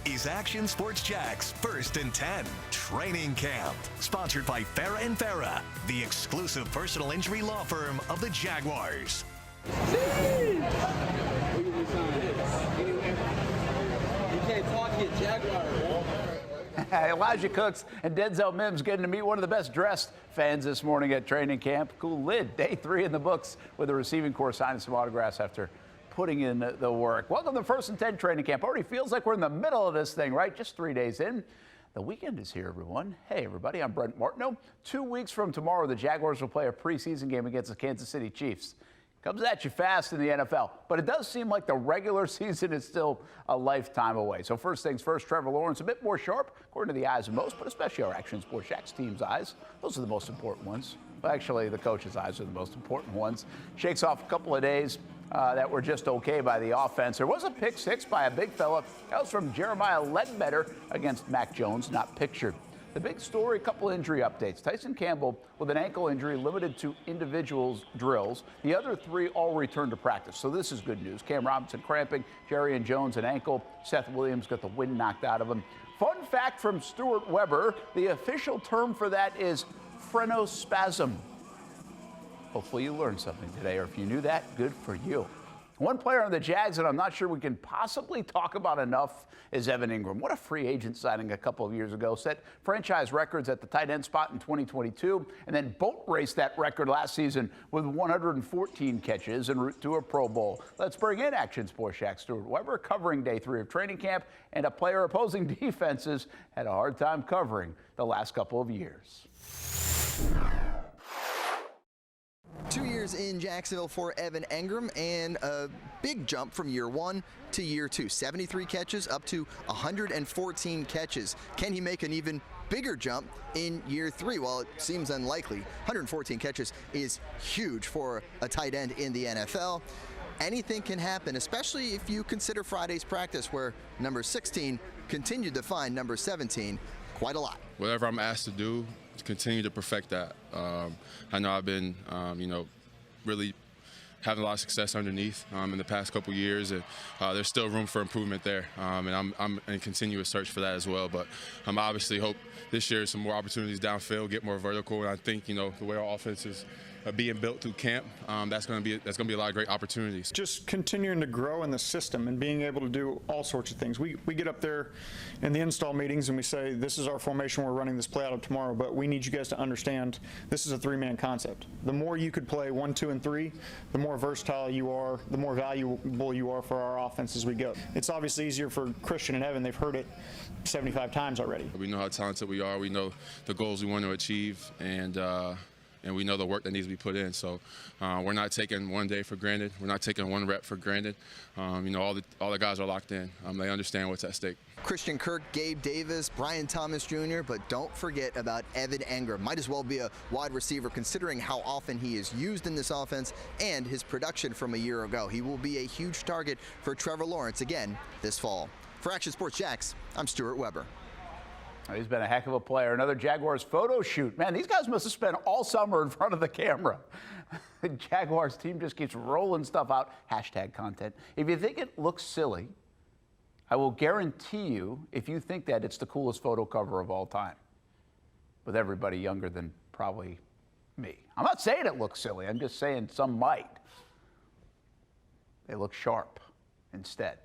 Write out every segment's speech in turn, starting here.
is Action Sports Jax First and 10 Training Camp. Sponsored by Farah & Farah, the exclusive personal injury law firm of the Jaguars. You can't talk to Jaguars. Elijah Cooks and Denzel Mims getting to meet one of the best dressed fans this morning at training camp. Cool lid, day 3 in the books with the receiving corps signing some autographs after putting in the work. Welcome to First and 10 training camp. Already feels like we're in the middle of this thing, right? Just 3 days in. The weekend is here, everyone. Hey, everybody, I'm Brent Martineau. 2 weeks from tomorrow, the Jaguars will play a preseason game against the Kansas City Chiefs. Comes at you fast in the NFL, but it does seem like the regular season is still a lifetime away. So first things first, Trevor Lawrence, a bit more sharp, according to the eyes of most, but especially our Action Sports Jax team's eyes. Those are the most important ones. Well, actually, the coach's eyes are the most important ones. Shakes off a couple of days that were just okay by the offense. There was a pick six by a big fella. That was from Jeremiah Ledbetter against Mac Jones, not pictured. The big story, a couple injury updates. Tyson Campbell with an ankle injury limited to individuals drills. The other 3 all returned to practice. So this is good news. Cam Robinson cramping, Jerry and Jones an ankle. Seth Williams got the wind knocked out of him. Fun fact from Stuart Weber, the official term for that is phrenospasm. Hopefully you learned something today, or if you knew that, good for you. One player on the Jags that I'm not sure we can possibly talk about enough is Evan Engram. What a free agent signing a couple of years ago. Set franchise records at the tight end spot in 2022, and then boat raced that record last season with 114 catches en route to a Pro Bowl. Let's bring in Action Sports Jax Stuart Weber, covering day 3 of training camp, and a player opposing defenses had a hard time covering the last couple of years. 2 years in Jacksonville for Evan Engram, and a big jump from year 1 to year 2. 73 catches up to 114 catches. Can he make an even bigger jump in year 3? Well, it seems unlikely. 114 catches is huge for a tight end in the NFL. Anything can happen, especially if you consider Friday's practice, where number 16 continued to find number 17 quite a lot. Whatever I'm asked to do, to continue to perfect that. I know I've been, really having a lot of success underneath in the past couple years, and there's still room for improvement there. And I'm in continuous search for that as well. But I'm obviously hope this year some more opportunities downfield, get more vertical, and I think the way our offense is being built through camp, that's going to be a lot of great opportunities. Just continuing to grow in the system and being able to do all sorts of things. We get up there in the install meetings and we say, this is our formation, we're running this play out of tomorrow, but we need you guys to understand this is a 3-man concept. The more you could play 1, 2, and 3, the more versatile you are, the more valuable you are for our offense as we go. It's obviously easier for Christian and Evan. They've heard it 75 times already. We know how talented we are. We know the goals we want to achieve, and we know the work that needs to be put in. So we're not taking one day for granted. We're not taking one rep for granted. All the guys are locked in. They understand what's at stake. Christian Kirk, Gabe Davis, Brian Thomas Jr., but don't forget about Evan Engram. Might as well be a wide receiver considering how often he is used in this offense and his production from a year ago. He will be a huge target for Trevor Lawrence again this fall. For Action Sports Jax, I'm Stuart Weber. He's been a heck of a player. Another Jaguars photo shoot. Man, these guys must have spent all summer in front of the camera. The Jaguars team just keeps rolling stuff out. Hashtag content. If you think it looks silly, I will guarantee you, if you think that, it's the coolest photo cover of all time. With everybody younger than probably me. I'm not saying it looks silly. I'm just saying some might. They look sharp instead.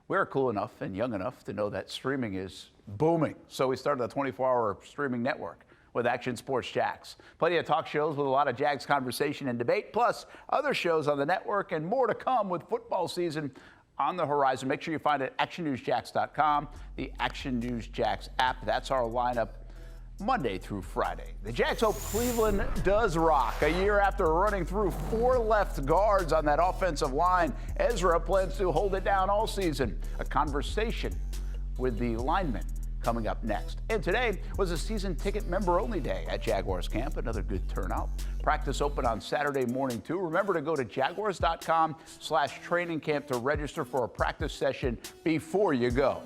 We're cool enough and young enough to know that streaming is booming. So we started a 24-hour streaming network with Action Sports Jax. Plenty of talk shows with a lot of Jags conversation and debate, plus other shows on the network and more to come with football season on the horizon. Make sure you find it at actionnewsjax.com, the Action News Jax app. That's our lineup Monday through Friday. The Jags hope Cleveland does rock. A year after running through 4 left guards on that offensive line, Ezra plans to hold it down all season. A conversation with the linemen coming up next. And today was a season ticket member-only day at Jaguars camp. Another good turnout. Practice open on Saturday morning, too. Remember to go to jaguars.com/training camp to register for a practice session before you go.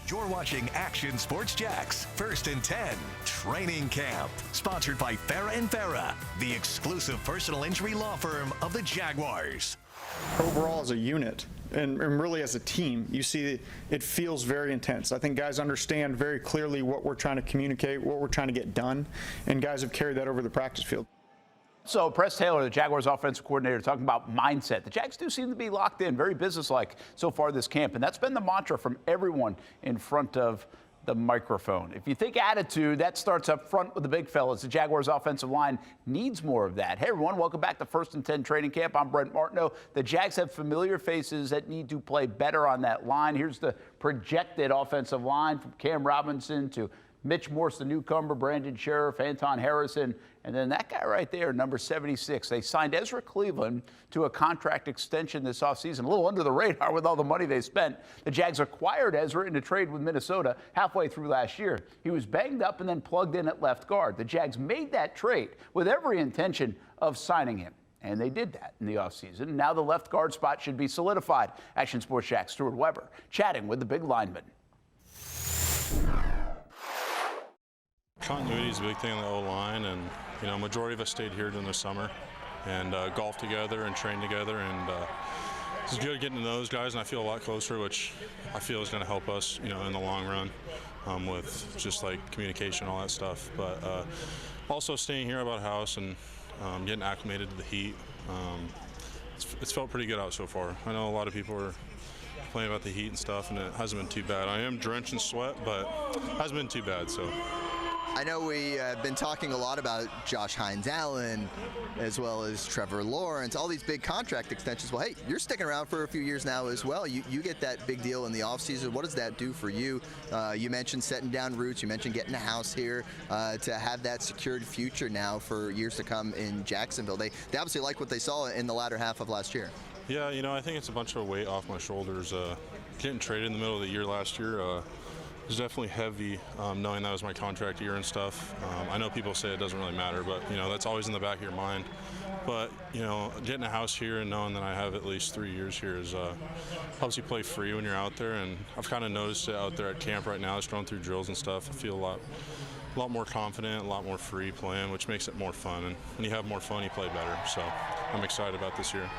You're watching Action Sports Jax First and 10 Training Camp. Sponsored by Farah & Farah, the exclusive personal injury law firm of the Jaguars. Overall, as a unit, and really as a team, you see it feels very intense. I think guys understand very clearly what we're trying to communicate, what we're trying to get done, and guys have carried that over the practice field. So Press Taylor, the Jaguars offensive coordinator, talking about mindset. The Jags do seem to be locked in, very businesslike so far this camp, and that's been the mantra from everyone in front of the microphone. If you think attitude, that starts up front with the big fellas. The Jaguars offensive line needs more of that. Hey everyone, welcome back to First and 10 Training Camp. I'm Brent Martineau. The Jags have familiar faces that need to play better on that line. Here's the projected offensive line from Cam Robinson to Mitch Morse, the newcomer, Brandon Sheriff, Anton Harrison, and then that guy right there, number 76. They signed Ezra Cleveland to a contract extension this offseason, a little under the radar with all the money they spent. The Jags acquired Ezra in a trade with Minnesota halfway through last year. He was banged up and then plugged in at left guard. The Jags made that trade with every intention of signing him. And they did that in the offseason. Now the left guard spot should be solidified. Action Sports Jax Stuart Weber chatting with the big lineman. Continuity is a big thing on the O-line, and majority of us stayed here during the summer and golfed together and trained together, and it's good getting to know those guys, and I feel a lot closer, which I feel is going to help us, in the long run with just like communication, all that stuff. But also staying here about house and getting acclimated to the heat. It's felt pretty good out so far. I know a lot of people are complaining about the heat and stuff, and it hasn't been too bad. I am drenched in sweat, but it hasn't been too bad. So. I know we have been talking a lot about Josh Hines-Allen as well as Trevor Lawrence, all these big contract extensions. Well, hey, you're sticking around for a few years now as well. You get that big deal in the offseason. What does that do for you? You mentioned setting down roots. You mentioned getting a house here to have that secured future now for years to come in Jacksonville. They obviously like what they saw in the latter half of last year. Yeah, I think it's a bunch of weight off my shoulders. Getting traded in the middle of the year last year, it was definitely heavy, knowing that was my contract year and stuff. I know people say it doesn't really matter, but that's always in the back of your mind. But getting a house here and knowing that I have at least 3 years here helps you play free when you're out there. And I've kind of noticed it out there at camp right now, just going through drills and stuff. I feel a lot more confident, a lot more free playing, which makes it more fun. And when you have more fun, you play better. So I'm excited about this year.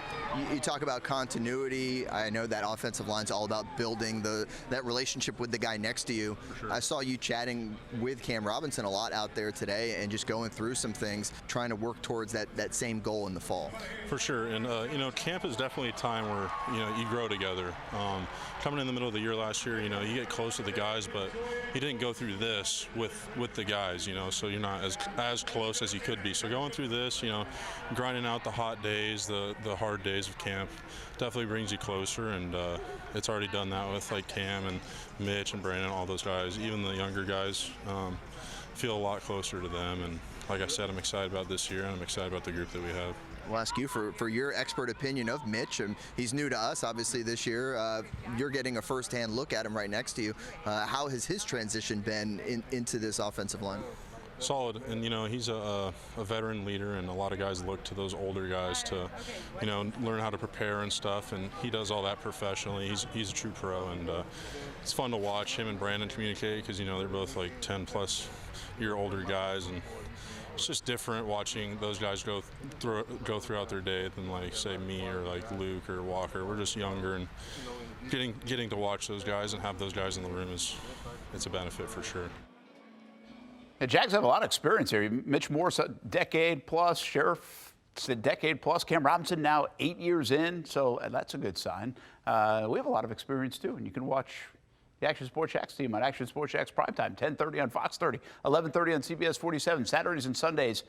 You talk about continuity. I know that offensive line's all about building that relationship with the guy next to you. Sure. I saw you chatting with Cam Robinson a lot out there today and just going through some things, trying to work towards that same goal in the fall. For sure. And, camp is definitely a time where, you grow together. Coming in the middle of the year last year, you get close to the guys, but you didn't go through this with the guys, so you're not as close as you could be. So going through this, grinding out the hot days, the hard days of camp definitely brings you closer, and it's already done that with like Cam and Mitch and Brandon, all those guys. Even the younger guys feel a lot closer to them, and like I said, I'm excited about this year, and I'm excited about the group that we have. I'll ask you for your expert opinion of Mitch, and he's new to us obviously this year. You're getting a first-hand look at him right next to you. How has his transition been into this offensive line? Solid, and he's a veteran leader, and a lot of guys look to those older guys to learn how to prepare and stuff, and he does all that professionally. He's a true pro, and it's fun to watch him and Brandon communicate, because they're both like 10+ year older guys, and it's just different watching those guys go throughout their day than like say me or like Luke or Walker. We're just younger, and getting to watch those guys and have those guys in the room it's a benefit for sure. The Jags have a lot of experience here. Mitch Morse, a decade plus. Sheriff, a decade plus. Cam Robinson now 8 years in, so that's a good sign. We have a lot of experience too, and you can watch the Action Sports Jax team on Action Sports Jax Primetime, 10:30 on Fox 30, 11:30 on CBS 47, Saturdays and Sundays,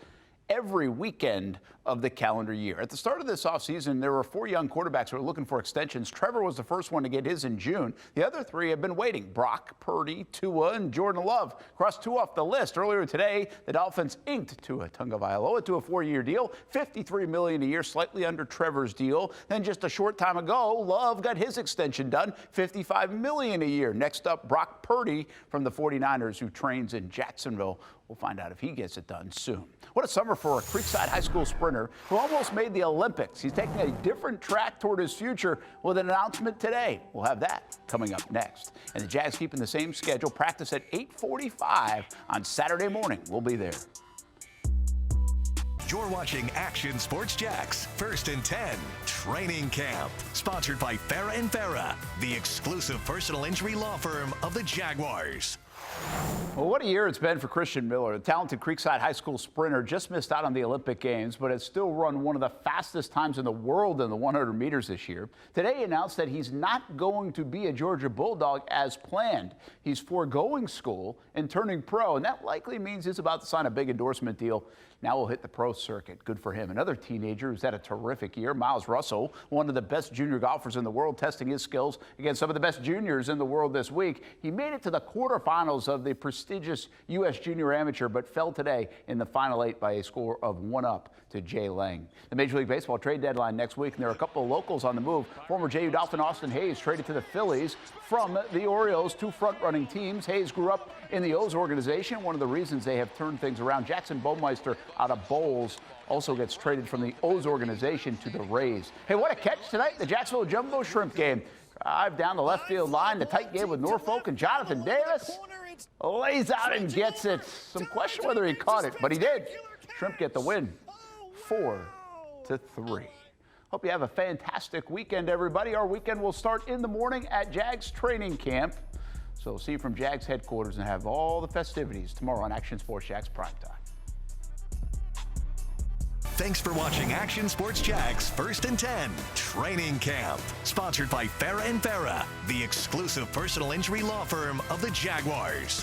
every weekend of the calendar year. At the start of this offseason, there were 4 young quarterbacks who were looking for extensions. Trevor was the first one to get his in June. The other 3 have been waiting. Brock Purdy, Tua, and Jordan Love crossed 2 off the list. Earlier today, the Dolphins inked Tua Tagovailoa to a 4-year deal, $53 million a year, slightly under Trevor's deal. Then just a short time ago, Love got his extension done, $55 million a year. Next up, Brock Purdy from the 49ers, who trains in Jacksonville. We'll find out if he gets it done soon. What a summer for a Creekside High School sprinter who almost made the Olympics. He's taking a different track toward his future with an announcement today. We'll have that coming up next. And the Jags keeping the same schedule. Practice at 8:45 on Saturday morning. We'll be there. You're watching Action Sports Jax, 1st and 10, Training Camp. Sponsored by Farah & Farah, the exclusive personal injury law firm of the Jaguars. Well, what a year it's been for Christian Miller. The talented Creekside High School sprinter just missed out on the Olympic Games, but has still run one of the fastest times in the world in the 100 meters this year. Today he announced that he's not going to be a Georgia Bulldog as planned. He's foregoing school and turning pro, and that likely means he's about to sign a big endorsement deal. Now he'll hit the pro circuit. Good for him. Another teenager who's had a terrific year, Miles Russell, one of the best junior golfers in the world, testing his skills against some of the best juniors in the world this week. He made it to the quarterfinals of the prestigious U.S. Junior Amateur, but fell today in the final 8 by a score of 1-up to Jay Lang. The Major League Baseball trade deadline next week, and there are a couple of locals on the move. Former JU Dolphin Austin Hayes traded to the Phillies from the Orioles, 2 front-running teams. Hayes grew up in the O's organization, one of the reasons they have turned things around. Jackson Baumeister out of Bowles also gets traded from the O's organization to the Rays. Hey, what a catch tonight, the Jacksonville Jumbo Shrimp game. Drive down the left field line, the tight game with Norfolk, and Jonathan Davis lays out and gets it. Some question whether he caught it, but he did. Shrimp get the win, 4-3. Hope you have a fantastic weekend, everybody. Our weekend will start in the morning at Jags training camp. So we'll see you from Jags headquarters and have all the festivities tomorrow on Action Sports Jax Primetime. Thanks for watching Action Sports Jax 1st and 10 Training Camp. Sponsored by Farah & Farah, the exclusive personal injury law firm of the Jaguars.